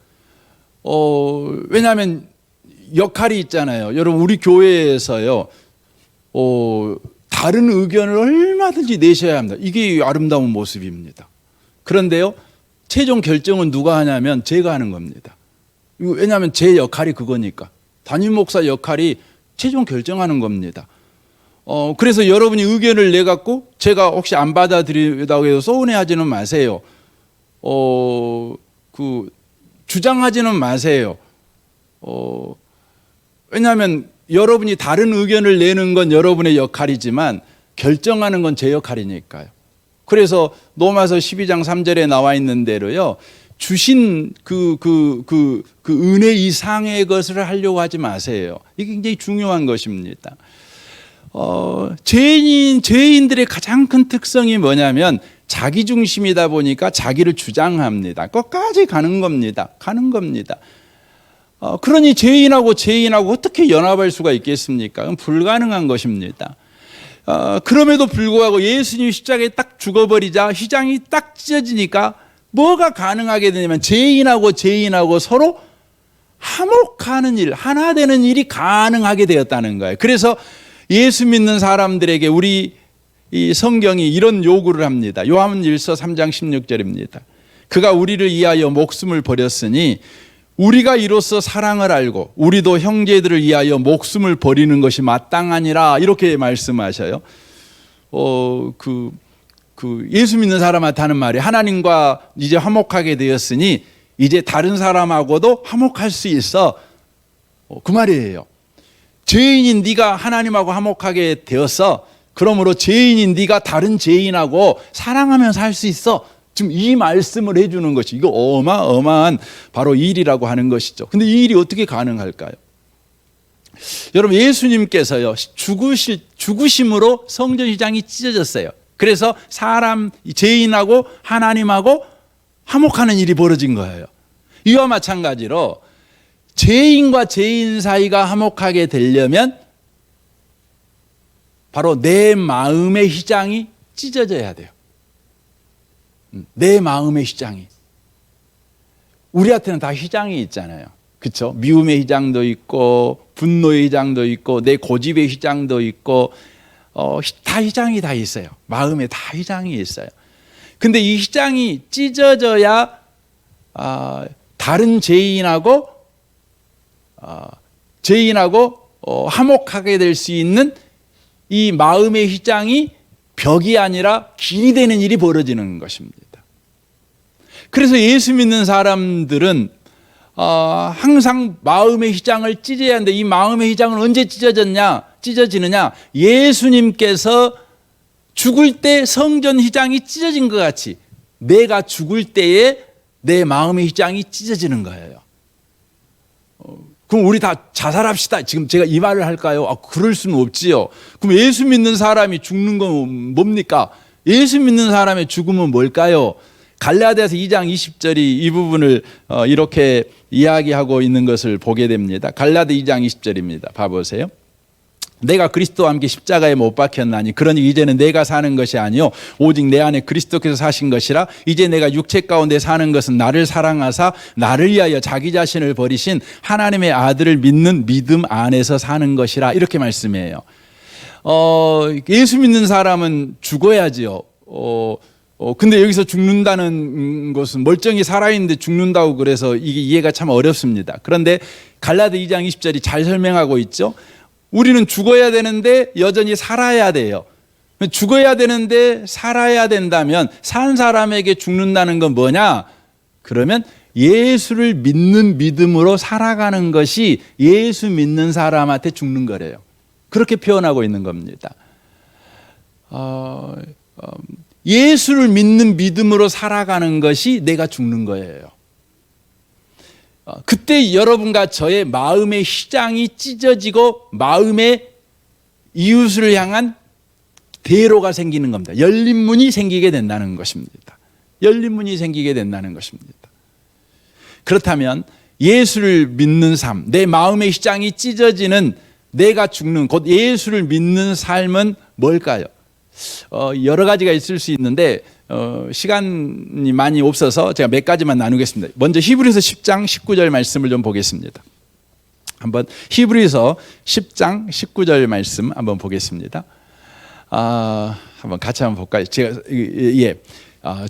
왜냐하면 역할이 있잖아요. 여러분, 우리 교회에서요, 다른 의견을 얼마든지 내셔야 합니다. 이게 아름다운 모습입니다. 그런데요, 최종 결정은 누가 하냐면 제가 하는 겁니다. 왜냐하면 제 역할이 그거니까. 담임 목사 역할이 최종 결정하는 겁니다. 그래서 여러분이 의견을 내갖고 제가 혹시 안 받아들이다고 해서 서운해하지는 마세요. 주장하지는 마세요. 왜냐하면 여러분이 다른 의견을 내는 건 여러분의 역할이지만 결정하는 건 제 역할이니까요. 그래서 로마서 12장 3절에 나와 있는 대로요, 주신 그 은혜 이상의 것을 하려고 하지 마세요. 이게 굉장히 중요한 것입니다. 죄인들의 가장 큰 특성이 뭐냐면 자기 중심이다 보니까 자기를 주장합니다. 끝까지 가는 겁니다. 그러니 죄인하고 어떻게 연합할 수가 있겠습니까? 그건 불가능한 것입니다. 그럼에도 불구하고 예수님이 십자가에 딱 죽어버리자 휘장이 딱 찢어지니까 뭐가 가능하게 되냐면 죄인하고 서로 화목하는 일, 하나 되는 일이 가능하게 되었다는 거예요. 그래서 예수 믿는 사람들에게 우리 이 성경이 이런 요구를 합니다. 요한일서 3장 16절입니다. 그가 우리를 위하여 목숨을 버렸으니 우리가 이로써 사랑을 알고 우리도 형제들을 위하여 목숨을 버리는 것이 마땅하니라, 이렇게 말씀하셔요. 예수 믿는 사람한테 하는 말이, 하나님과 이제 화목하게 되었으니 이제 다른 사람하고도 화목할 수 있어. 그 말이에요. 죄인인 네가 하나님하고 화목하게 되었어. 그러므로 죄인인 네가 다른 죄인하고 사랑하면서 살 수 있어. 지금 이 말씀을 해주는 것이, 이거 어마어마한 바로 일이라고 하는 것이죠. 근데 이 일이 어떻게 가능할까요? 여러분, 예수님께서요, 죽으심으로 성전 휘장이 찢어졌어요. 그래서 죄인하고 하나님하고 화목하는 일이 벌어진 거예요. 이와 마찬가지로 죄인과 죄인 사이가 화목하게 되려면 바로 내 마음의 휘장이 찢어져야 돼요. 내 마음의 휘장이. 우리한테는 다 휘장이 있잖아요. 그렇죠? 미움의 휘장도 있고 분노의 휘장도 있고 내 고집의 휘장도 있고 다 휘장이 다 있어요. 마음에 다 휘장이 있어요. 근데 이 휘장이 찢어져야 다른 죄인하고 화목하게 될 수 있는 이 마음의 휘장이 벽이 아니라 길이 되는 일이 벌어지는 것입니다. 그래서 예수 믿는 사람들은 항상 마음의 휘장을 찢어야 하는데, 이 마음의 휘장은 언제 찢어지느냐? 예수님께서 죽을 때 성전 휘장이 찢어진 것 같이 내가 죽을 때에 내 마음의 휘장이 찢어지는 거예요. 그럼 우리 다 자살합시다. 지금 제가 이 말을 할까요? 그럴 수는 없지요. 그럼 예수 믿는 사람이 죽는 건 뭡니까? 예수 믿는 사람의 죽음은 뭘까요? 갈라디아서 2장 20절이 이 부분을 이렇게 이야기하고 있는 것을 보게 됩니다. 갈라디아 2장 20절입니다. 봐보세요. 내가 그리스도와 함께 십자가에 못 박혔나니 그러니 이제는 내가 사는 것이 아니요 오직 내 안에 그리스도께서 사신 것이라. 이제 내가 육체 가운데 사는 것은 나를 사랑하사 나를 위하여 자기 자신을 버리신 하나님의 아들을 믿는 믿음 안에서 사는 것이라, 이렇게 말씀해요. 예수 믿는 사람은 죽어야지요. 근데 여기서 죽는다는 것은 멀쩡히 살아있는데 죽는다고 그래서 이게 이해가 참 어렵습니다. 그런데 갈라디 2장 20절이 잘 설명하고 있죠. 우리는 죽어야 되는데 여전히 살아야 돼요. 죽어야 되는데 살아야 된다면 산 사람에게 죽는다는 건 뭐냐? 그러면 예수를 믿는 믿음으로 살아가는 것이 예수 믿는 사람한테 죽는 거래요. 그렇게 표현하고 있는 겁니다. 예수를 믿는 믿음으로 살아가는 것이 내가 죽는 거예요. 그때 여러분과 저의 마음의 시장이 찢어지고 마음의 이웃을 향한 대로가 생기는 겁니다. 열린 문이 생기게 된다는 것입니다. 열린 문이 생기게 된다는 것입니다. 그렇다면 예수를 믿는 삶, 내 마음의 시장이 찢어지는 내가 죽는 곧 예수를 믿는 삶은 뭘까요? 여러 가지가 있을 수 있는데 시간이 많이 없어서 제가 몇 가지만 나누겠습니다. 먼저 히브리서 10장 19절 말씀을 좀 보겠습니다. 한번 히브리서 10장 19절 말씀 한번 보겠습니다. 한번 같이 한번 볼까요?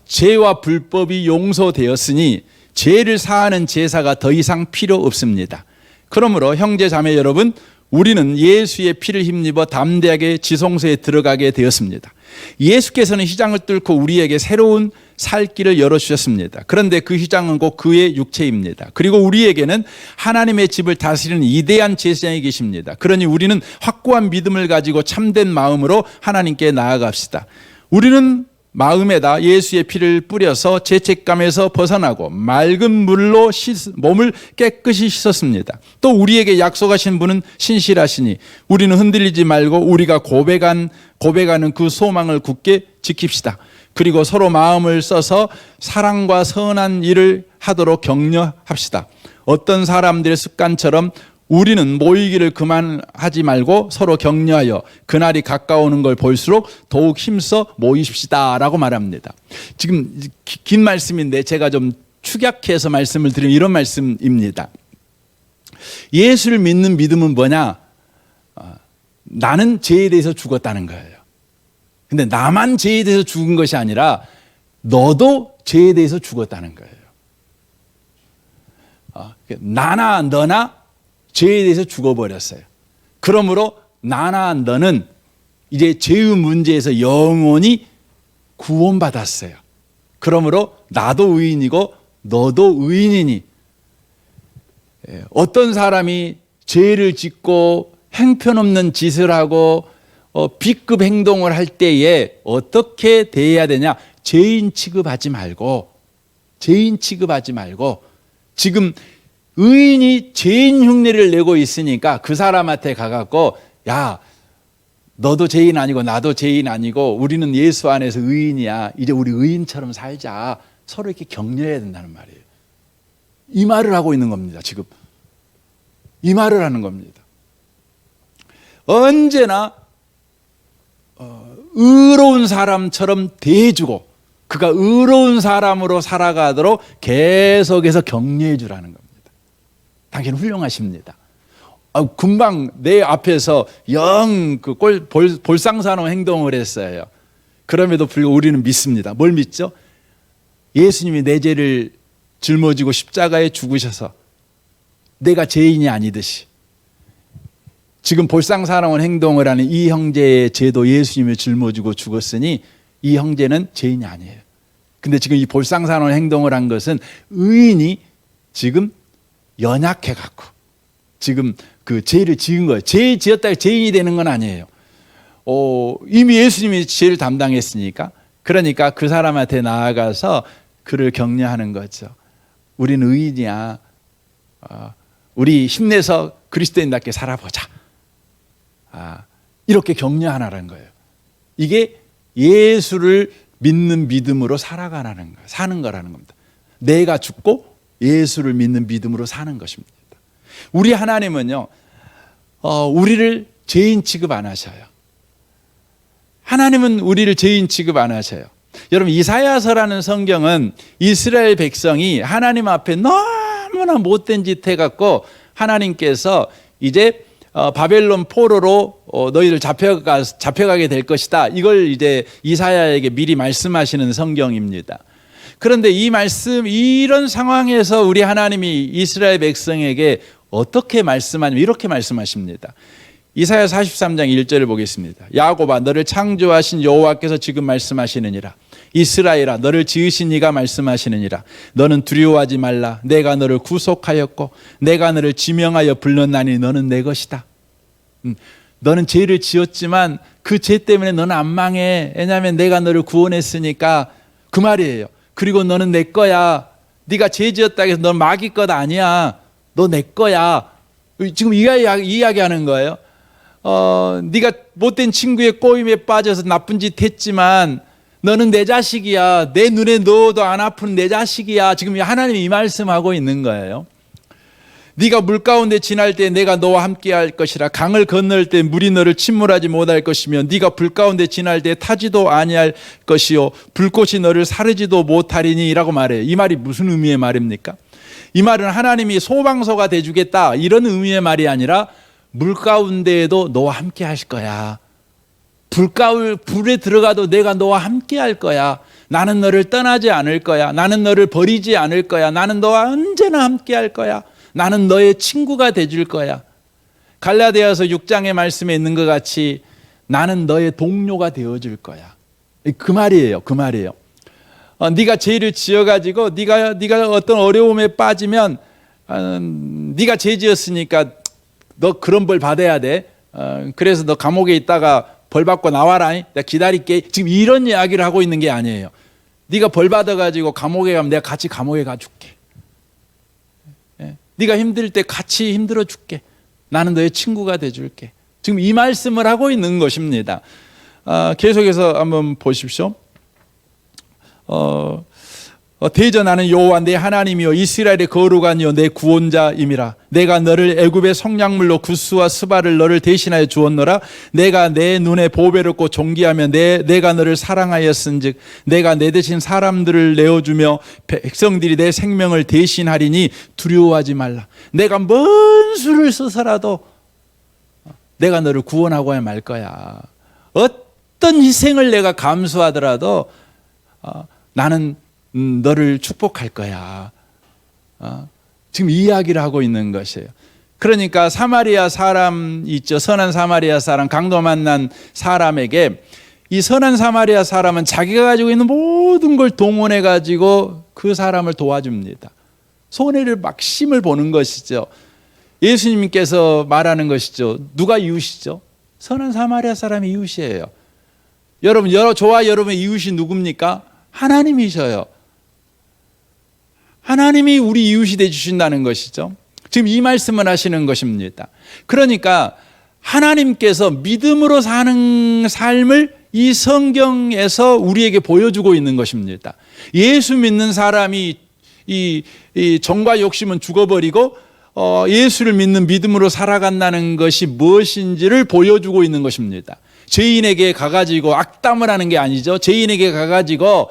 죄와 불법이 용서되었으니 죄를 사하는 제사가 더 이상 필요 없습니다. 그러므로 형제 자매 여러분, 우리는 예수의 피를 힘입어 담대하게 지성소에 들어가게 되었습니다. 예수께서는 휘장을 뚫고 우리에게 새로운 살 길을 열어주셨습니다. 그런데 그 휘장은 곧 그의 육체입니다. 그리고 우리에게는 하나님의 집을 다스리는 위대한 제사장이 계십니다. 그러니 우리는 확고한 믿음을 가지고 참된 마음으로 하나님께 나아갑시다. 우리는 마음에다 예수의 피를 뿌려서 죄책감에서 벗어나고 맑은 물로 몸을 깨끗이 씻었습니다. 또 우리에게 약속하신 분은 신실하시니 우리는 흔들리지 말고 우리가 고백하는 그 소망을 굳게 지킵시다. 그리고 서로 마음을 써서 사랑과 선한 일을 하도록 격려합시다. 어떤 사람들의 습관처럼 우리는 모이기를 그만하지 말고 서로 격려하여 그날이 가까우는 걸 볼수록 더욱 힘써 모이십시다 라고 말합니다. 지금 긴 말씀인데 제가 좀 축약해서 말씀을 드리면 이런 말씀입니다. 예수를 믿는 믿음은 뭐냐? 나는 죄에 대해서 죽었다는 거예요. 근데 나만 죄에 대해서 죽은 것이 아니라 너도 죄에 대해서 죽었다는 거예요. 나나 너나 죄에 대해서 죽어버렸어요. 그러므로 나나 너는 이제 죄의 문제에서 영원히 구원받았어요. 그러므로 나도 의인이고 너도 의인이니 어떤 사람이 죄를 짓고 형편없는 짓을 하고 B급 행동을 할 때에 어떻게 대해야 되냐? 죄인 취급하지 말고 지금 의인이 죄인 흉내를 내고 있으니까 그 사람한테 가갖고 야, 너도 죄인 아니고 나도 죄인 아니고 우리는 예수 안에서 의인이야. 이제 우리 의인처럼 살자. 서로 이렇게 격려해야 된다는 말이에요. 이 말을 하고 있는 겁니다. 지금 이 말을 하는 겁니다. 언제나 의로운 사람처럼 대해주고 그가 의로운 사람으로 살아가도록 계속해서 격려해 주라는 겁니다. 당신 훌륭하십니다. 금방 내 앞에서 볼상사나운 행동을 했어요. 그럼에도 불구하고 우리는 믿습니다. 뭘 믿죠? 예수님이 내 죄를 짊어지고 십자가에 죽으셔서 내가 죄인이 아니듯이 지금 볼상사나운 행동을 하는 이 형제의 죄도 예수님이 짊어지고 죽었으니 이 형제는 죄인이 아니에요. 근데 지금 이 볼상사나운 행동을 한 것은 의인이 지금 연약해 갖고 지금 그 죄를 지은 거예요. 죄 지었다고 죄인이 되는 건 아니에요. 이미 예수님이 죄를 담당했으니까 그러니까 그 사람한테 나아가서 그를 격려하는 거죠. 우리는 의인이야. 우리 힘내서 그리스도인답게 살아보자. 이렇게 격려하라는 거예요. 이게 예수를 믿는 믿음으로 살아가라는 거예요. 사는 거라는 겁니다. 내가 죽고 예수를 믿는 믿음으로 사는 것입니다. 우리 하나님은요, 우리를 죄인 취급 안 하셔요. 하나님은 우리를 죄인 취급 안 하셔요. 여러분, 이사야서라는 성경은 이스라엘 백성이 하나님 앞에 너무나 못된 짓 해갖고 하나님께서 이제 바벨론 포로로 너희를 잡혀가게 될 것이다. 이걸 이제 이사야에게 미리 말씀하시는 성경입니다. 그런데 이 말씀, 이런 상황에서 우리 하나님이 이스라엘 백성에게 어떻게 말씀하냐면 이렇게 말씀하십니다. 이사야 43장 1절을 보겠습니다. 야곱아, 너를 창조하신 여호와께서 지금 말씀하시느니라. 이스라엘아, 너를 지으신 이가 말씀하시느니라. 너는 두려워하지 말라. 내가 너를 구속하였고 내가 너를 지명하여 불렀나니 너는 내 것이다. 너는 죄를 지었지만 그 죄 때문에 너는 안 망해. 왜냐하면 내가 너를 구원했으니까. 그 말이에요. 그리고 너는 내 거야. 네가 죄 지었다 해서 넌 마귀 것 아니야. 너 내 거야. 지금 이야기하는 거예요. 네가 못된 친구의 꼬임에 빠져서 나쁜 짓 했지만 너는 내 자식이야. 내 눈에 넣어도 안 아픈 내 자식이야. 지금 하나님이 이 말씀하고 있는 거예요. 네가 물 가운데 지날 때 내가 너와 함께 할 것이라. 강을 건널 때 물이 너를 침몰하지 못할 것이며 네가 불 가운데 지날 때 타지도 아니할 것이요 불꽃이 너를 사르지도 못하리니 라고 말해요. 이 말이 무슨 의미의 말입니까? 이 말은 하나님이 소방서가 돼주겠다 이런 의미의 말이 아니라 물 가운데에도 너와 함께 하실 거야. 불에 들어가도 내가 너와 함께 할 거야. 나는 너를 떠나지 않을 거야. 나는 너를 버리지 않을 거야. 나는 너와 언제나 함께 할 거야. 나는 너의 친구가 돼줄 거야. 갈라디아서 6장의 말씀에 있는 것 같이 나는 너의 동료가 되어줄 거야. 그 말이에요. 그 말이에요. 네가 죄를 지어가지고 네가 어떤 어려움에 빠지면 네가 죄 지었으니까 너 그런 벌 받아야 돼. 그래서 너 감옥에 있다가 벌 받고 나와라. 내가 기다릴게. 지금 이런 이야기를 하고 있는 게 아니에요. 네가 벌 받아가지고 감옥에 가면 내가 같이 감옥에 가줄게. 네가 힘들 때 같이 힘들어 줄게. 나는 너의 친구가 돼줄게. 지금 이 말씀을 하고 있는 것입니다. 계속해서 한번 보십시오. 대전하는 여호와 내 하나님이여 이스라엘의 거룩한 이여 내 구원자임이라. 내가 너를 애굽의 성량물로 구스와 스바를 너를 대신하여 주었노라. 내가 내 눈에 보배롭고 존귀하며 내가 너를 사랑하였은즉 내가 내 대신 사람들을 내어주며 백성들이 내 생명을 대신하리니 두려워하지 말라. 내가 먼 수를 써서라도 내가 너를 구원하고야 말 거야. 어떤 희생을 내가 감수하더라도 나는 너를 축복할 거야. 지금 이야기를 하고 있는 것이에요. 그러니까 사마리아 사람 있죠. 선한 사마리아 사람, 강도 만난 사람에게 이 선한 사마리아 사람은 자기가 가지고 있는 모든 걸 동원해 가지고 그 사람을 도와줍니다. 손해를 막심을 보는 것이죠. 예수님께서 말하는 것이죠. 누가 이웃이죠? 선한 사마리아 사람이 이웃이에요. 여러분, 저와 여러분의 이웃이 누굽니까? 하나님이셔요. 하나님이 우리 이웃이 되주신다는 것이죠. 지금 이 말씀을 하시는 것입니다. 그러니까 하나님께서 믿음으로 사는 삶을 이 성경에서 우리에게 보여주고 있는 것입니다. 예수 믿는 사람이 이 정과 욕심은 죽어버리고 예수를 믿는 믿음으로 살아간다는 것이 무엇인지를 보여주고 있는 것입니다. 죄인에게 가가지고 악담을 하는 게 아니죠. 죄인에게 가가지고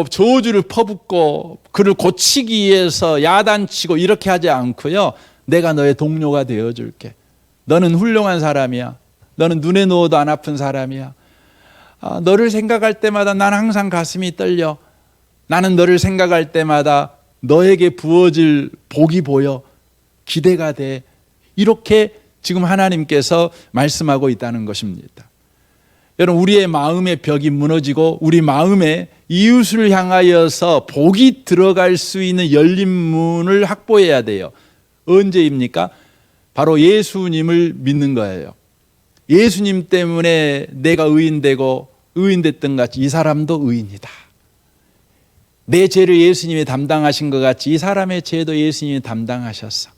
저주를 퍼붓고 그를 고치기 위해서 야단치고 이렇게 하지 않고요. 내가 너의 동료가 되어줄게. 너는 훌륭한 사람이야. 너는 눈에 넣어도 안 아픈 사람이야. 너를 생각할 때마다 난 항상 가슴이 떨려. 나는 너를 생각할 때마다 너에게 부어질 복이 보여. 기대가 돼. 이렇게 지금 하나님께서 말씀하고 있다는 것입니다. 여러분, 우리의 마음의 벽이 무너지고 우리 마음에 이웃을 향하여서 복이 들어갈 수 있는 열린 문을 확보해야 돼요. 언제입니까? 바로 예수님을 믿는 거예요. 예수님 때문에 내가 의인되고 의인됐던 같이 이 사람도 의인이다. 내 죄를 예수님이 담당하신 것 같이 이 사람의 죄도 예수님이 담당하셨어.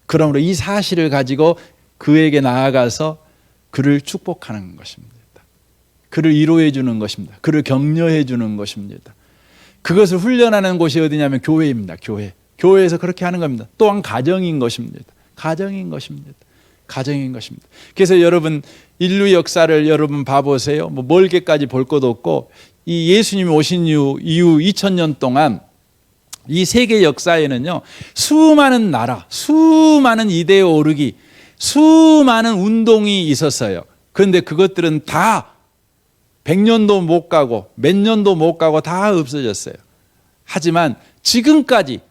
그러므로 이 사실을 가지고 그에게 나아가서 그를 축복하는 것입니다. 그를 위로해 주는 것입니다. 그를 격려해 주는 것입니다. 그것을 훈련하는 곳이 어디냐면 교회입니다. 교회에서 그렇게 하는 겁니다. 또한 가정인 것입니다. 가정인 것입니다. 그래서 여러분 인류 역사를 여러분 봐보세요. 뭐 멀게까지 볼 것도 없고 이 예수님이 오신 이후 2000년 동안 이 세계 역사에는요, 수많은 나라, 수많은 이데에 오르기, 수많은 운동이 있었어요. 그런데 그것들은 다 100년도 못 가고 몇 년도 못 가고 다 없어졌어요. 하지만 지금까지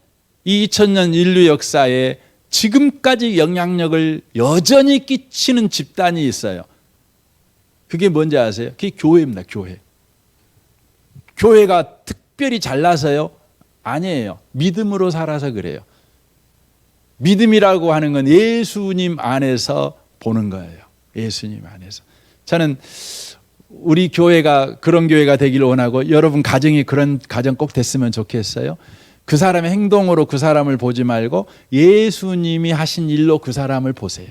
이 2000년 인류 역사에 지금까지 영향력을 여전히 끼치는 집단이 있어요. 그게 뭔지 아세요? 그게 교회입니다. 교회. 교회가 특별히 잘나서요? 아니에요. 믿음으로 살아서 그래요. 믿음이라고 하는 건 예수님 안에서 보는 거예요. 예수님 안에서. 저는 우리 교회가 그런 교회가 되기를 원하고, 여러분 가정이 그런 가정 꼭 됐으면 좋겠어요. 그 사람의 행동으로 그 사람을 보지 말고 예수님이 하신 일로 그 사람을 보세요.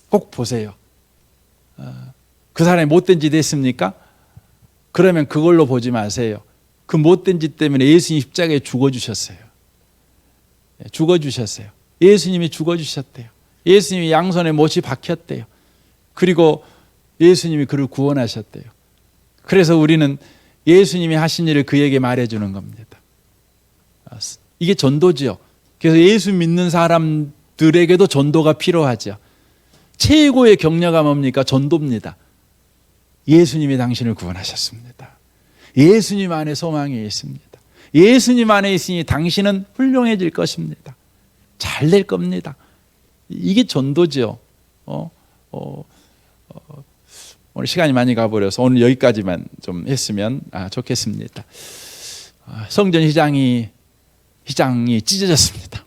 꼭 보세요. 그 사람이 못된 짓 했습니까? 그러면 그걸로 보지 마세요. 그 못된 짓 때문에 예수님이 십자가에 죽어주셨어요. 죽어주셨어요. 예수님이 죽어주셨대요. 예수님이 양손에 못이 박혔대요. 그리고 예수님이 그를 구원하셨대요. 그래서 우리는 예수님이 하신 일을 그에게 말해주는 겁니다. 이게 전도지요. 그래서 예수 믿는 사람들에게도 전도가 필요하죠. 최고의 격려가 뭡니까? 전도입니다. 예수님이 당신을 구원하셨습니다. 예수님 안에 소망이 있습니다. 예수님 안에 있으니 당신은 훌륭해질 것입니다. 잘 될 겁니다. 이게 전도죠. 오늘 시간이 많이 가버려서 오늘 여기까지만 좀 했으면 좋겠습니다. 성전 휘장이 찢어졌습니다.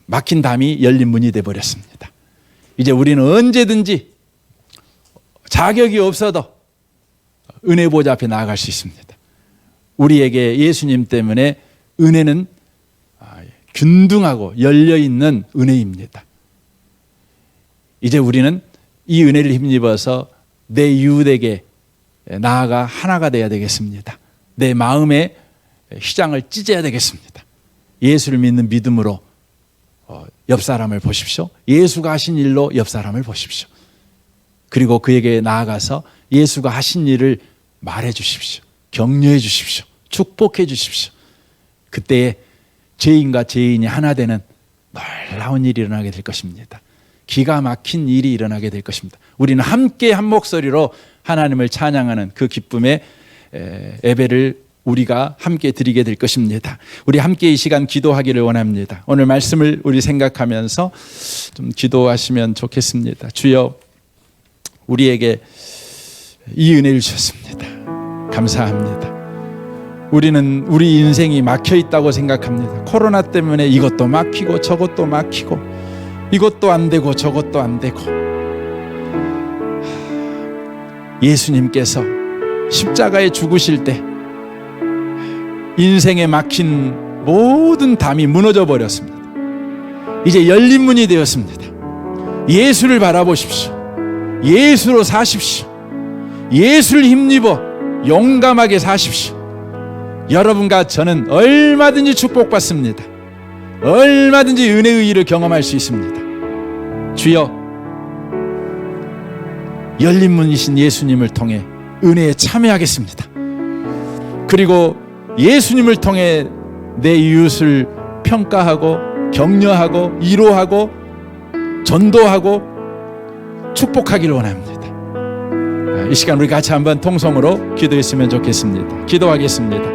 막힌 담이 열린 문이 되어버렸습니다. 이제 우리는 언제든지 자격이 없어도 은혜 보좌 앞에 나아갈 수 있습니다. 우리에게 예수님 때문에 은혜는 균등하고 열려있는 은혜입니다. 이제 우리는 이 은혜를 힘입어서 내 이웃에게 나아가 하나가 되어야 되겠습니다. 내 마음의 휘장을 찢어야 되겠습니다. 예수를 믿는 믿음으로 옆 사람을 보십시오. 예수가 하신 일로 옆 사람을 보십시오. 그리고 그에게 나아가서 예수가 하신 일을 말해 주십시오. 격려해 주십시오. 축복해 주십시오. 그때에 죄인과 죄인이 하나 되는 놀라운 일이 일어나게 될 것입니다. 기가 막힌 일이 일어나게 될 것입니다. 우리는 함께 한 목소리로 하나님을 찬양하는 그 기쁨의 예배를 우리가 함께 드리게 될 것입니다. 우리 함께 이 시간 기도하기를 원합니다. 오늘 말씀을 우리 생각하면서 좀 기도하시면 좋겠습니다. 주여, 우리에게 이 은혜를 주셨습니다. 감사합니다. 우리는 우리 인생이 막혀 있다고 생각합니다. 코로나 때문에 이것도 막히고 저것도 막히고 이것도 안 되고 저것도 안 되고, 예수님께서 십자가에 죽으실 때 인생에 막힌 모든 담이 무너져 버렸습니다. 이제 열린 문이 되었습니다. 예수를 바라보십시오. 예수로 사십시오. 예수를 힘입어 용감하게 사십시오. 여러분과 저는 얼마든지 축복받습니다. 얼마든지 은혜의 일을 경험할 수 있습니다. 주여, 열린 문이신 예수님을 통해 은혜에 참여하겠습니다. 그리고 예수님을 통해 내 이웃을 평가하고 격려하고 위로하고 전도하고 축복하기를 원합니다. 이 시간 우리 같이 한번 통성으로 기도했으면 좋겠습니다. 기도하겠습니다.